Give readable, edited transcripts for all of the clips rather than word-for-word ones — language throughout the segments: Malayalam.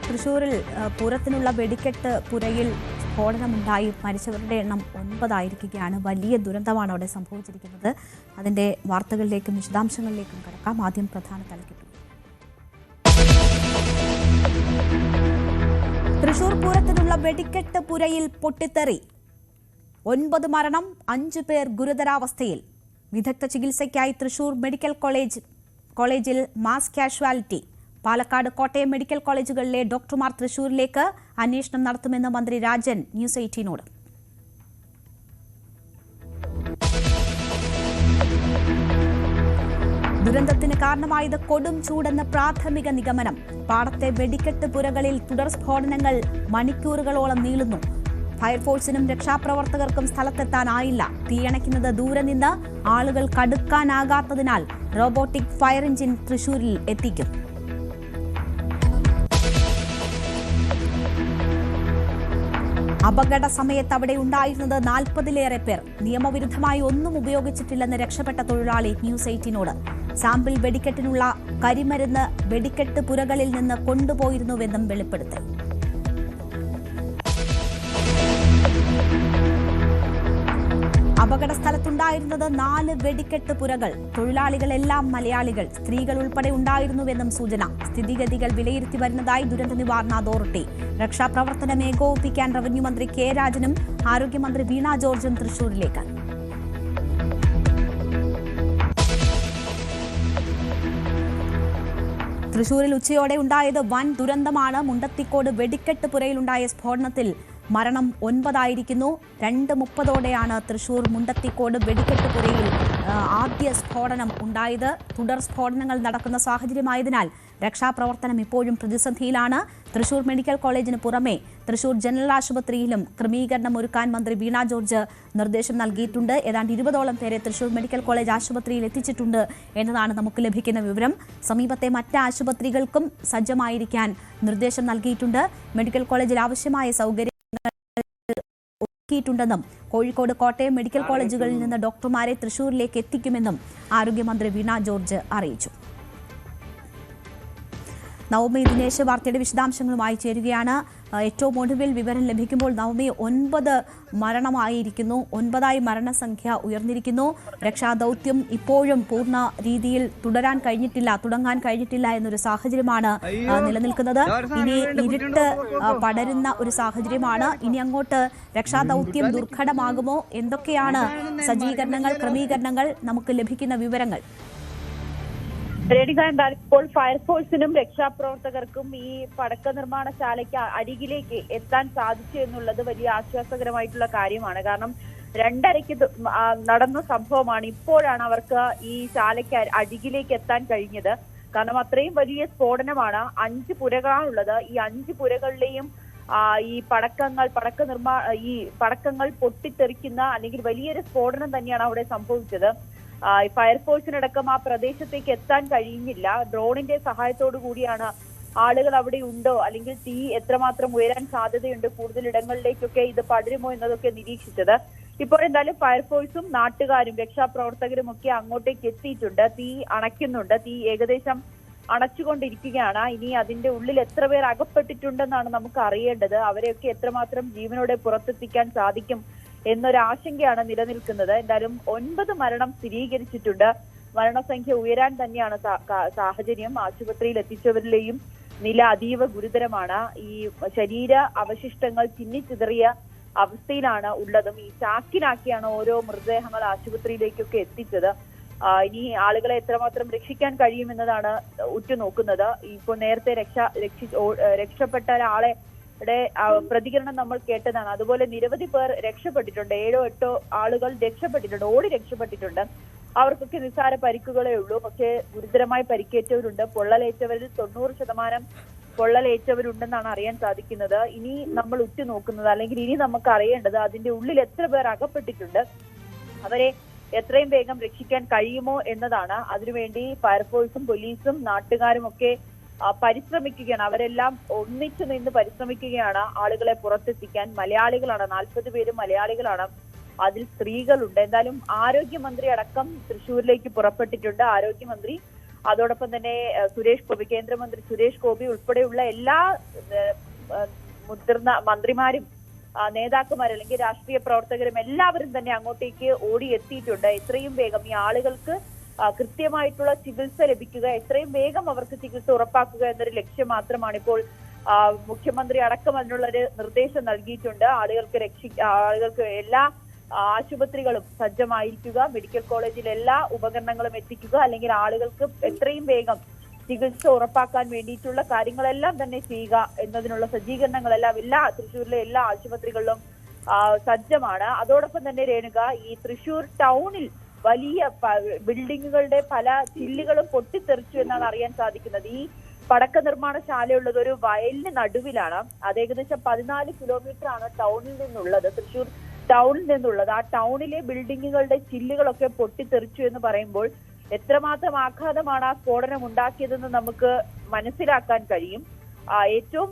തൃശൂരിൽ പൂരത്തിനുള്ള വെടിക്കെട്ട് പുരയിൽ സ്ഫോടനമുണ്ടായി മരിച്ചവരുടെ എണ്ണം 9 ആയിരിക്കുകയാണ്. വലിയ ദുരന്തമാണ് അവിടെ സംഭവിച്ചിരിക്കുന്നത്. അതിന്റെ വാർത്തകളിലേക്കും വിശദാംശങ്ങളിലേക്കും കടക്കാം. ആദ്യം പ്രധാന തലക്കെട്ട്. തൃശൂർ പൂരത്തിനുള്ള വെടിക്കെട്ട് പുരയിൽ പൊട്ടിത്തെറി, 9 മരണം, 5 പേർ ഗുരുതരാവസ്ഥയിൽ. വിദഗ്ധ ചികിത്സയ്ക്കായി തൃശൂർ മെഡിക്കൽ കോളേജിൽ mass casualty. Palakkad, Kottayam medical കോളേജുകളിലെ ഡോക്ടർമാർ തൃശൂരിലേക്ക് അന്വേഷണം നടത്തുമെന്ന് മന്ത്രി രാജൻ ന്യൂസ് 18നോട്. ദുരന്തത്തിന് കാരണമായത് കൊടും ചൂടെന്ന് പ്രാഥമിക നിഗമനം. പാടത്തെ വെടിക്കെട്ട് പുരകളിൽ തുടർ സ്ഫോടനങ്ങൾ മണിക്കൂറുകളോളം നീളുന്നു. ഫയർഫോഴ്സിനും രക്ഷാപ്രവർത്തകർക്കും സ്ഥലത്തെത്താനായില്ല. തീയണയ്ക്കുന്നത് ദൂരെ നിന്ന് ആളുകൾ കടുക്കാനാകാത്തതിനാൽ റോബോട്ടിക് ഫയർ എഞ്ചിൻ തൃശൂരിൽ എത്തിക്കും. അപകട സമയത്ത് അവിടെ ഉണ്ടായിരുന്നത് 40-ലേറെ പേർ. നിയമവിരുദ്ധമായി ഒന്നും ഉപയോഗിച്ചിട്ടില്ലെന്ന് രക്ഷപ്പെട്ട തൊഴിലാളി ന്യൂസ് 18നോട്. സാമ്പിൾ വെടിക്കെട്ടിനുള്ള കരിമരുന്ന് വെടിക്കെട്ട് പുരകളിൽ നിന്ന് കൊണ്ടുപോയിരുന്നുവെന്നും വെളിപ്പെടുത്തൽ. അപകട സ്ഥലത്തുണ്ടായിരുന്നത് 4 വെടിക്കെട്ട് പുരകൾ. തൊഴിലാളികളെല്ലാം മലയാളികൾ. സ്ത്രീകൾ ഉൾപ്പെടെ ഉണ്ടായിരുന്നുവെന്നും സൂചന. സ്ഥിതിഗതികൾ വിലയിരുത്തി വരുന്നതായി ദുരന്ത നിവാരണ അതോറിറ്റി. രക്ഷാപ്രവർത്തനം ഏകോപിപ്പിക്കാൻ റവന്യൂ മന്ത്രി കെ രാജനും ആരോഗ്യമന്ത്രി വീണ ജോർജും തൃശൂരിലേക്ക്. തൃശൂരിൽ ഉച്ചയോടെ ഉണ്ടായത് വൻ ദുരന്തമാണ്. മുണ്ടത്തിക്കോട് വെടിക്കെട്ട് പുരയിലുണ്ടായ സ്ഫോടനത്തിൽ മരണം 9 ആയിരിക്കുന്നു. 2:30ഓടെയാണ് തൃശൂർ മുണ്ടത്തിക്കോട് വെടിക്കെട്ട് പുരയിൽ ആദ്യ സ്ഫോടനം ഉണ്ടായത്. തുടർ സ്ഫോടനങ്ങൾ നടക്കുന്ന സാഹചര്യമായതിനാൽ രക്ഷാപ്രവർത്തനം ഇപ്പോഴും പ്രതിസന്ധിയിലാണ്. തൃശൂർ മെഡിക്കൽ കോളേജിന് പുറമെ തൃശൂർ ജനറൽ ആശുപത്രിയിലും ക്രമീകരണം ഒരുക്കാൻ മന്ത്രി വീണ ജോർജ് നിർദ്ദേശം നൽകിയിട്ടുണ്ട്. ഏതാണ്ട് 20ഓളം പേരെ തൃശൂർ മെഡിക്കൽ കോളേജ് ആശുപത്രിയിൽ എത്തിച്ചിട്ടുണ്ട് എന്നതാണ് നമുക്ക് ലഭിക്കുന്ന വിവരം. സമീപത്തെ മറ്റ് ആശുപത്രികൾക്കും സജ്ജമായിരിക്കാൻ നിർദ്ദേശം നൽകിയിട്ടുണ്ട്. മെഡിക്കൽ കോളേജിൽ ആവശ്യമായ സൗകര്യം ുണ്ടെന്നും കോഴിക്കോട്, കോട്ടയം മെഡിക്കൽ കോളേജുകളിൽ നിന്ന് ഡോക്ടർമാരെ തൃശൂരിലേക്ക് എത്തിക്കുമെന്നും ആരോഗ്യമന്ത്രി വീണ ജോർജ് അറിയിച്ചു. നവമി ദിനേശ് വാർത്തയുടെ വിശദാംശങ്ങളുമായി ചേരുകയാണ്. ഏറ്റവും ഒടുവിൽ വിവരം ലഭിക്കുമ്പോൾ നവമി 9 മരണമായിരിക്കുന്നു. 9ആയി മരണസംഖ്യ ഉയർന്നിരിക്കുന്നു. രക്ഷാദൌത്യം ഇപ്പോഴും പൂർണ്ണ രീതിയിൽ തുടങ്ങാൻ കഴിഞ്ഞിട്ടില്ല എന്നൊരു സാഹചര്യമാണ് നിലനിൽക്കുന്നത്. ഇനി ഇരുട്ട് പടരുന്ന ഒരു സാഹചര്യമാണ്. ഇനി അങ്ങോട്ട് രക്ഷാദൌത്യം ദുർഘടമാകുമോ? എന്തൊക്കെയാണ് സജ്ജീകരണങ്ങൾ, ക്രമീകരണങ്ങൾ, നമുക്ക് ലഭിക്കുന്ന വിവരങ്ങൾ? രേണിക, എന്തായാലും ഇപ്പോൾ ഫയർഫോഴ്സിനും രക്ഷാപ്രവർത്തകർക്കും ഈ പടക്ക നിർമ്മാണശാലയ്ക്ക് അരികിലേക്ക് എത്താൻ സാധിച്ചു എന്നുള്ളത് വലിയ ആശ്വാസകരമായിട്ടുള്ള കാര്യമാണ്. കാരണം 2:30-ക്ക് നടന്ന സംഭവമാണ്. ഇപ്പോഴാണ് അവർക്ക് ഈ ശാലയ്ക്ക് അരികിലേക്ക് എത്താൻ കഴിഞ്ഞത്. കാരണം അത്രയും വലിയ സ്ഫോടനമാണ്. 5 പുരകളാണുള്ളത്. ഈ 5 പുരകളിലെയും ഈ പടക്കങ്ങൾ പൊട്ടിത്തെറിക്കുന്ന അല്ലെങ്കിൽ വലിയൊരു സ്ഫോടനം തന്നെയാണ് അവിടെ സംഭവിച്ചത്. ഫയർഫോഴ്സിനടക്കം ആ പ്രദേശത്തേക്ക് എത്താൻ കഴിയുന്നില്ല. ഡ്രോണിന്റെ സഹായത്തോടു കൂടിയാണ് ആളുകൾ അവിടെ ഉണ്ടോ, അല്ലെങ്കിൽ തീ എത്രമാത്രം ഉയരാൻ സാധ്യതയുണ്ട്, കൂടുതൽ ഇടങ്ങളിലേക്കൊക്കെ ഇത് പടരുമോ എന്നതൊക്കെ നിരീക്ഷിച്ചത്. ഇപ്പോൾ എന്തായാലും ഫയർഫോഴ്സും നാട്ടുകാരും രക്ഷാപ്രവർത്തകരും ഒക്കെ അങ്ങോട്ടേക്ക് എത്തിയിട്ടുണ്ട്. തീ അണയ്ക്കുന്നുണ്ട്. തീ ഏകദേശം അണച്ചുകൊണ്ടിരിക്കുകയാണ്. ഇനി അതിന്റെ ഉള്ളിൽ എത്ര പേർ അകപ്പെട്ടിട്ടുണ്ടെന്നാണ് നമുക്ക് അറിയേണ്ടത്. അവരെയൊക്കെ എത്രമാത്രം ജീവനോടെ പുറത്തെത്തിക്കാൻ സാധിക്കും എന്നൊരാശങ്കയാണ് നിലനിൽക്കുന്നത്. എന്തായാലും 9 മരണം സ്ഥിരീകരിച്ചിട്ടുണ്ട്. മരണസംഖ്യ ഉയരാൻ തന്നെയാണ് സാഹചര്യം. ആശുപത്രിയിൽ എത്തിച്ചവരിലെയും നില അതീവ ഗുരുതരമാണ്. ഈ ശരീര അവശിഷ്ടങ്ങൾ ചിന്നിച്ചിതറിയ അവസ്ഥയിലാണ് ഉള്ളതും. ഈ ചാക്കിനാക്കിയാണ് ഓരോ മൃതദേഹങ്ങൾ ആശുപത്രിയിലേക്കൊക്കെ എത്തിച്ചത്. ഇനി ആളുകളെ എത്രമാത്രം രക്ഷിക്കാൻ കഴിയുമെന്നതാണ് ഉറ്റുനോക്കുന്നത്. ഇപ്പോൾ നേരത്തെ രക്ഷപ്പെട്ട ഒരാളെ പ്രതികരണം നമ്മൾ കേട്ടതാണ്. അതുപോലെ നിരവധി പേർ രക്ഷപ്പെട്ടിട്ടുണ്ട്. 7-8 ആളുകൾ ഓടി രക്ഷപ്പെട്ടിട്ടുണ്ട്. അവർക്കൊക്കെ നിസ്സാര പരിക്കുകളേ ഉള്ളൂ. പക്ഷേ ഗുരുതരമായി പരിക്കേറ്റവരുണ്ട്. പൊള്ളലേറ്റവരിൽ 90% പൊള്ളലേറ്റവരുണ്ടെന്നാണ് അറിയാൻ സാധിക്കുന്നത്. ഇനി നമ്മൾ ഉറ്റുനോക്കുന്നത്, അല്ലെങ്കിൽ ഇനി നമുക്ക് അറിയേണ്ടത്, അതിന്റെ ഉള്ളിൽ എത്ര പേർ അകപ്പെട്ടിട്ടുണ്ട്, അവരെ എത്രയും വേഗം രക്ഷിക്കാൻ കഴിയുമോ എന്നതാണ്. അതിനുവേണ്ടി ഫയർഫോഴ്സും പോലീസും നാട്ടുകാരും ഒക്കെ പരിശ്രമിക്കുകയാണ്. അവരെല്ലാം ഒന്നിച്ചു നിന്ന് പരിശ്രമിക്കുകയാണ് ആളുകളെ പുറത്തെത്തിക്കാൻ. മലയാളികളാണ്, 40 പേരും മലയാളികളാണ്. അതിൽ സ്ത്രീകളുണ്ട്. എന്തായാലും ആരോഗ്യമന്ത്രി അടക്കം തൃശ്ശൂരിലേക്ക് പുറപ്പെട്ടിട്ടുണ്ട്. ആരോഗ്യമന്ത്രി അതോടൊപ്പം തന്നെ കേന്ദ്രമന്ത്രി സുരേഷ് ഗോപി ഉൾപ്പെടെയുള്ള എല്ലാ മുതിർന്ന മന്ത്രിമാരും നേതാക്കന്മാർ അല്ലെങ്കിൽ രാഷ്ട്രീയ പ്രവർത്തകരും എല്ലാവരും തന്നെ അങ്ങോട്ടേക്ക് ഓടിയെത്തിയിട്ടുണ്ട്. എത്രയും വേഗം ഈ ആളുകൾക്ക് കൃത്യമായിട്ടുള്ള ചികിത്സ ലഭിക്കുക, എത്രയും വേഗം അവർക്ക് ചികിത്സ ഉറപ്പാക്കുക എന്നൊരു ലക്ഷ്യം മാത്രമാണ് ഇപ്പോൾ മുഖ്യമന്ത്രി അടക്കം അതിനുള്ളൊരു നിർദ്ദേശം നൽകിയിട്ടുണ്ട്. ആളുകൾക്ക് എല്ലാ ആശുപത്രികളും സജ്ജമായിരിക്കുക, മെഡിക്കൽ കോളേജിൽ എല്ലാ ഉപകരണങ്ങളും എത്തിക്കുക, അല്ലെങ്കിൽ ആളുകൾക്ക് എത്രയും വേഗം ചികിത്സ ഉറപ്പാക്കാൻ വേണ്ടിയിട്ടുള്ള കാര്യങ്ങളെല്ലാം തന്നെ ചെയ്യുക എന്നതിനുള്ള സജ്ജീകരണങ്ങളെല്ലാം തൃശ്ശൂരിലെ എല്ലാ ആശുപത്രികളിലും സജ്ജമാണ്. അതോടൊപ്പം തന്നെ രേണുക, ഈ തൃശ്ശൂർ ടൗണിൽ വലിയ ബിൽഡിങ്ങുകളുടെ പല ചില്ലുകളും പൊട്ടിത്തെറിച്ചു എന്നാണ് അറിയാൻ സാധിക്കുന്നത്. ഈ പടക്ക നിർമ്മാണശാലയുള്ളത് ഒരു വയലിന് നടുവിലാണ്. അത് ഏകദേശം 14 കിലോമീറ്റർ ആണ് ടൗണിൽ നിന്നുള്ളത്, തൃശ്ശൂർ ടൗണിൽ നിന്നുള്ളത്. ആ ടൗണിലെ ബിൽഡിങ്ങുകളുടെ ചില്ലുകളൊക്കെ പൊട്ടിത്തെറിച്ചു എന്ന് പറയുമ്പോൾ എത്രമാത്രം ആഘാതമാണ് ആ സ്ഫോടനം ഉണ്ടാക്കിയതെന്ന് നമുക്ക് മനസ്സിലാക്കാൻ കഴിയും. ഏറ്റവും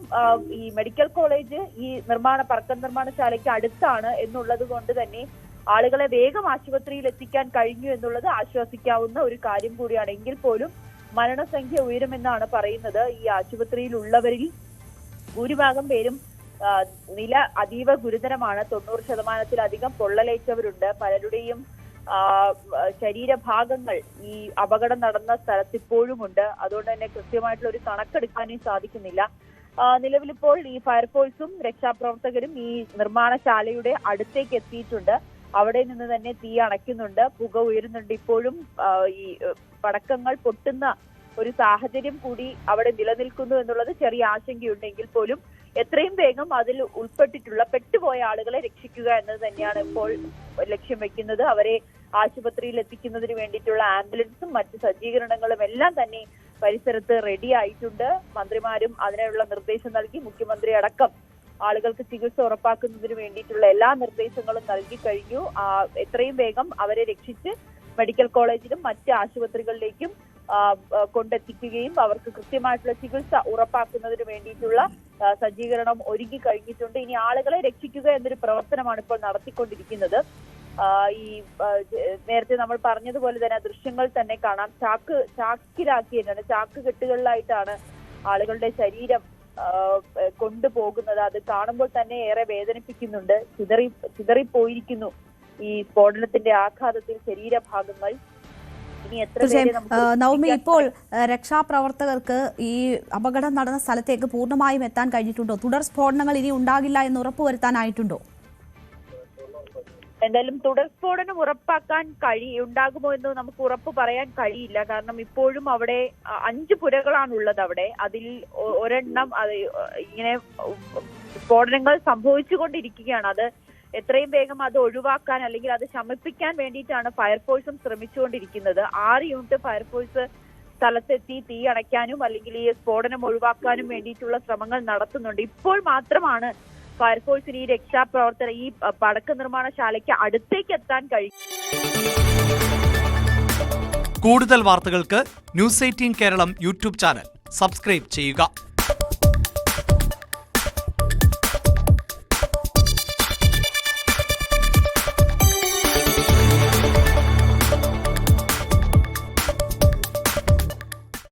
ഈ മെഡിക്കൽ കോളേജ് ഈ പടക്ക നിർമ്മാണശാലയ്ക്ക് അടുത്താണ് എന്നുള്ളത് കൊണ്ട് തന്നെ ആളുകളെ വേഗം ആശുപത്രിയിൽ എത്തിക്കാൻ കഴിഞ്ഞു എന്നുള്ളത് ആശ്വസിക്കാവുന്ന ഒരു കാര്യം കൂടിയാണ്. എങ്കിൽ പോലും മരണസംഖ്യ ഉയരുമെന്നാണ് പറയുന്നത്. ഈ ആശുപത്രിയിൽ ഉള്ളവരിൽ ഭൂരിഭാഗം പേരും നില അതീവ ഗുരുതരമാണ്. 90%-ലധികം പൊള്ളലേറ്റവരുണ്ട്. പലരുടെയും ശരീരഭാഗങ്ങൾ ഈ അപകടം നടന്ന സ്ഥലത്ത് ഇപ്പോഴുമുണ്ട്. അതുകൊണ്ട് തന്നെ കൃത്യമായിട്ടുള്ള ഒരു കണക്കെടുക്കാനും സാധിക്കുന്നില്ല. നിലവിലിപ്പോൾ ഈ ഫയർഫോഴ്സും രക്ഷാപ്രവർത്തകരും ഈ നിർമ്മാണശാലയുടെ അടുത്തേക്ക് എത്തിയിട്ടുണ്ട്. അവിടെ നിന്ന് തന്നെ തീ അണയ്ക്കുന്നുണ്ട്, പുക ഉയരുന്നുണ്ട്. ഇപ്പോഴും ഈ പടക്കങ്ങൾ പൊട്ടുന്ന ഒരു സാഹചര്യം കൂടി അവിടെ നിലനിൽക്കുന്നു എന്നുള്ളത് ചെറിയ ആശങ്കയുണ്ടെങ്കിൽ പോലും എത്രയും വേഗം അതിൽ പെട്ടുപോയ ആളുകളെ രക്ഷിക്കുക എന്നത് തന്നെയാണ് ഇപ്പോൾ ലക്ഷ്യം വെക്കുന്നത്. അവരെ ആശുപത്രിയിൽ എത്തിക്കുന്നതിന് വേണ്ടിയിട്ടുള്ള ആംബുലൻസും മറ്റ് സജ്ജീകരണങ്ങളും എല്ലാം തന്നെ പരിസരത്ത് റെഡി ആയിട്ടുണ്ട്. മന്ത്രിമാരും അതിനുള്ള നിർദ്ദേശം നൽകി. മുഖ്യമന്ത്രി അടക്കം ആളുകൾക്ക് ചികിത്സ ഉറപ്പാക്കുന്നതിന് വേണ്ടിയിട്ടുള്ള എല്ലാ നിർദ്ദേശങ്ങളും നൽകി കഴിഞ്ഞു. എത്രയും വേഗം അവരെ രക്ഷിച്ച് മെഡിക്കൽ കോളേജിലും മറ്റ് ആശുപത്രികളിലേക്കും കൊണ്ടെത്തിക്കുകയും അവർക്ക് കൃത്യമായിട്ടുള്ള ചികിത്സ ഉറപ്പാക്കുന്നതിന് വേണ്ടിയിട്ടുള്ള സജ്ജീകരണം ഒരുങ്ങി കഴിഞ്ഞിട്ടുണ്ട്. ഇനി ആളുകളെ രക്ഷിക്കുക എന്നൊരു പ്രവർത്തനമാണ് ഇപ്പോൾ നടത്തിക്കൊണ്ടിരിക്കുന്നത്. ഈ നേരത്തെ നമ്മൾ പറഞ്ഞതുപോലെ തന്നെ ദൃശ്യങ്ങൾ തന്നെ കാണാം. ചാക്കിലാക്കിയാണ്, ചാക്ക് കെട്ടുകളിലായിട്ടാണ് ആളുകളുടെ ശരീരം കൊണ്ടുപോകുന്നത്. അത് കാണുമ്പോൾ തന്നെ ഏറെ വേദനിപ്പിക്കുന്നുണ്ട്. ചിതറിപ്പോയിരിക്കുന്നു ഈ സ്ഫോടനത്തിന്റെ ആഘാതത്തിൽ ശരീരഭാഗങ്ങൾ. നവമി, ഇപ്പോൾ രക്ഷാപ്രവർത്തകർക്ക് ഈ അപകടം നടന്ന സ്ഥലത്തേക്ക് പൂർണ്ണമായും എത്താൻ കഴിഞ്ഞിട്ടുണ്ടോ? തുടർ സ്ഫോടനങ്ങൾ ഇനി ഉണ്ടാകില്ല എന്ന് ഉറപ്പുവരുത്താനായിട്ടുണ്ടോ? എന്തായാലും തുടർ സ്ഫോടനം ഉറപ്പാക്കാൻ ഉണ്ടാകുമോ എന്ന് നമുക്ക് ഉറപ്പ് പറയാൻ കഴിയില്ല. കാരണം ഇപ്പോഴും അവിടെ 5 പുരകളാണുള്ളത്. അവിടെ അതിൽ ഒരെണ്ണം ഇങ്ങനെ സ്ഫോടനങ്ങൾ സംഭവിച്ചുകൊണ്ടിരിക്കുകയാണ്. അത് എത്രയും വേഗം അത് ഒഴിവാക്കാൻ അല്ലെങ്കിൽ അത് ശമിപ്പിക്കാൻ വേണ്ടിയിട്ടാണ് ഫയർഫോഴ്സും ശ്രമിച്ചുകൊണ്ടിരിക്കുന്നത്. 6 യൂണിറ്റ് ഫയർഫോഴ്സ് സ്ഥലത്തെത്തി തീ അണയ്ക്കാനും അല്ലെങ്കിൽ ഈ സ്ഫോടനം ഒഴിവാക്കാനും വേണ്ടിയിട്ടുള്ള ശ്രമങ്ങൾ നടത്തുന്നുണ്ട്. ഇപ്പോൾ മാത്രമാണ് ഫയർഫോഴ്സിന് ഈ രക്ഷാപ്രവർത്തനം ഈ പടക്ക നിർമ്മാണശാലയ്ക്ക് അടുത്തേക്ക് എത്താൻ കഴിയും. കൂടുതൽ വാർത്തകൾക്ക് News 18 Keralam YouTube channel subscribe ചെയ്യുക.